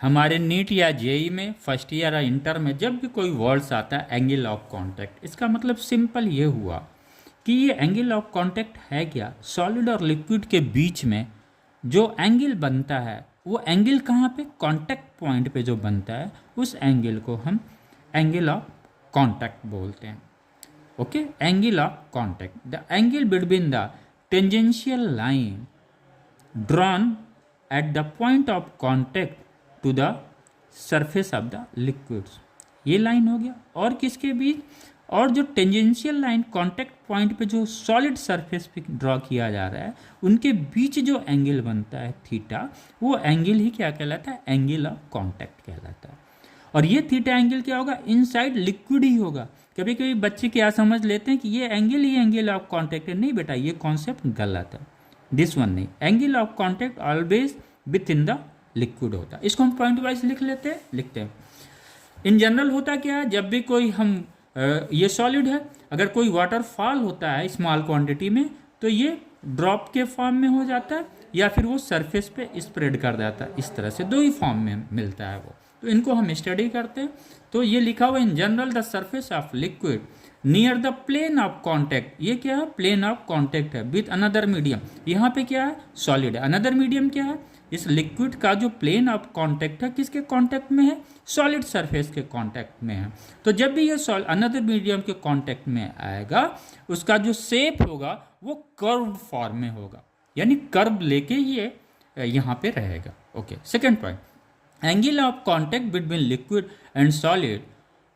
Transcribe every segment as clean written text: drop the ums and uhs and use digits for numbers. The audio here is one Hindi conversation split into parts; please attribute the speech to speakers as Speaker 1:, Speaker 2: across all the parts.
Speaker 1: हमारे नीट या जेई में फर्स्ट ईयर या इंटर में जब भी कोई वर्ड्स आता है एंगल ऑफ कांटेक्ट, इसका मतलब सिंपल ये हुआ कि ये एंगल ऑफ कांटेक्ट है क्या, सॉलिड और लिक्विड के बीच में जो एंगल बनता है वो एंगल कहाँ पे, कांटेक्ट पॉइंट पे जो बनता है उस एंगल को हम एंगल ऑफ कांटेक्ट बोलते हैं। Okay, angle of contact, the angle between the tangential line drawn at the point of contact to the surface of the liquids, ये लाइन हो गया। और किसके बीच, और जो टेंजेंशियल लाइन कांटेक्ट पॉइंट पे जो सॉलिड सरफेस पे ड्रॉ किया जा रहा है उनके बीच जो एंगल बनता है थीटा, वो एंगल ही क्या कहलाता है, एंगल ऑफ कांटेक्ट कहलाता है। और ये थीटा एंगल क्या होगा, इनसाइड लिक्विड ही होगा। कभी कभी बच्चे क्या समझ लेते हैं कि ये angle he angle of contact है, नहीं बेटा ये कॉन्सेप्ट गलत है, दिस वन नहीं, angle of contact always with in the liquid होता है। इसको हम पॉइंट वाइज लिखते हैं। इन जनरल होता क्या है, जब भी कोई हम ये सॉलिड है, अगर कोई वाटरफॉल होता है स्मॉल क्वांटिटी में तो ये ड्रॉप के फॉर्म में हो जाता है या फिर वो सरफेस पे स्प्रेड कर जाता है, इस तरह से दो ही फॉर्म में मिलता है वो, तो इनको हम स्टडी करते हैं। तो ये लिखा हुआ in general the surface of liquid near the plane of contact, ये क्या है, प्लेन ऑफ कॉन्टैक्ट है विथ अनदर मीडियम, यहाँ पे क्या है, सॉलिड है, अनदर मीडियम क्या है, इस लिक्विड का जो प्लेन ऑफ कांटेक्ट है किसके कांटेक्ट में है, सॉलिड सरफेस के कांटेक्ट में है। तो जब भी ये अनदर मीडियम के कांटेक्ट में आएगा उसका जो शेप होगा वो कर्व फॉर्म में होगा, यानी कर्व लेके ये यहाँ पे रहेगा। Okay, second point, angle of contact between liquid and solid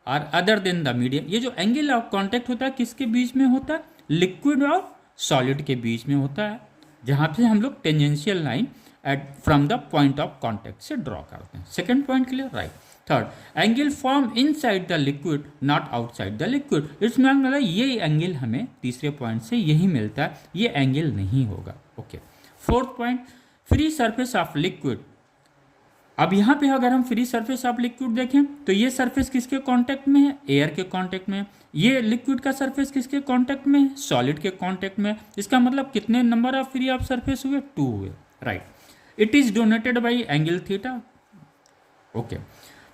Speaker 1: are other than the medium, ये जो एंगल ऑफ कांटेक्ट होता है किसके बीच में होता है, लिक्विड और सॉलिड के बीच में होता है, जहाँ पे हम लोग tangential line at from the point of contact से ड्रॉ करते हैं। Second point clear, right. Third, angle form inside the liquid not outside the liquid, इसमें मतलब ये एंगल हमें तीसरे पॉइंट से यही मिलता है, ये एंगल नहीं होगा। Okay, fourth point, free surface of liquid, अब यहाँ पे अगर हम फ्री सरफेस ऑफ लिक्विड देखें तो ये सरफेस किसके कांटेक्ट में है, एयर के कांटेक्ट में, ये लिक्विड का सरफेस किसके कांटेक्ट में है, सॉलिड के कांटेक्ट में, इसका मतलब कितने number of free of surface हुए, 2 हुए, right. It is donated by angle theta, okay,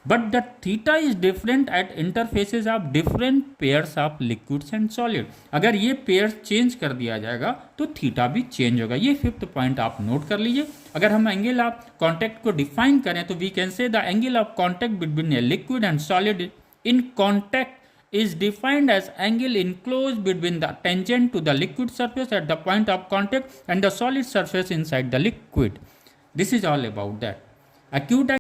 Speaker 1: but the theta is different at interfaces of different pairs of liquids and solid, अगर ये पेयर चेंज कर दिया जाएगा तो थीटा भी चेंज होगा। ये फिफ्थ पॉइंट आप नोट कर लीजिए। अगर हम एंगल ऑफ कांटेक्ट को डिफाइन करें तो we can say the angle of contact between a liquid and solid in contact is defined as angle enclosed between the tangent to the liquid surface at the point of contact and the solid surface inside the liquid. This is all about that. Acute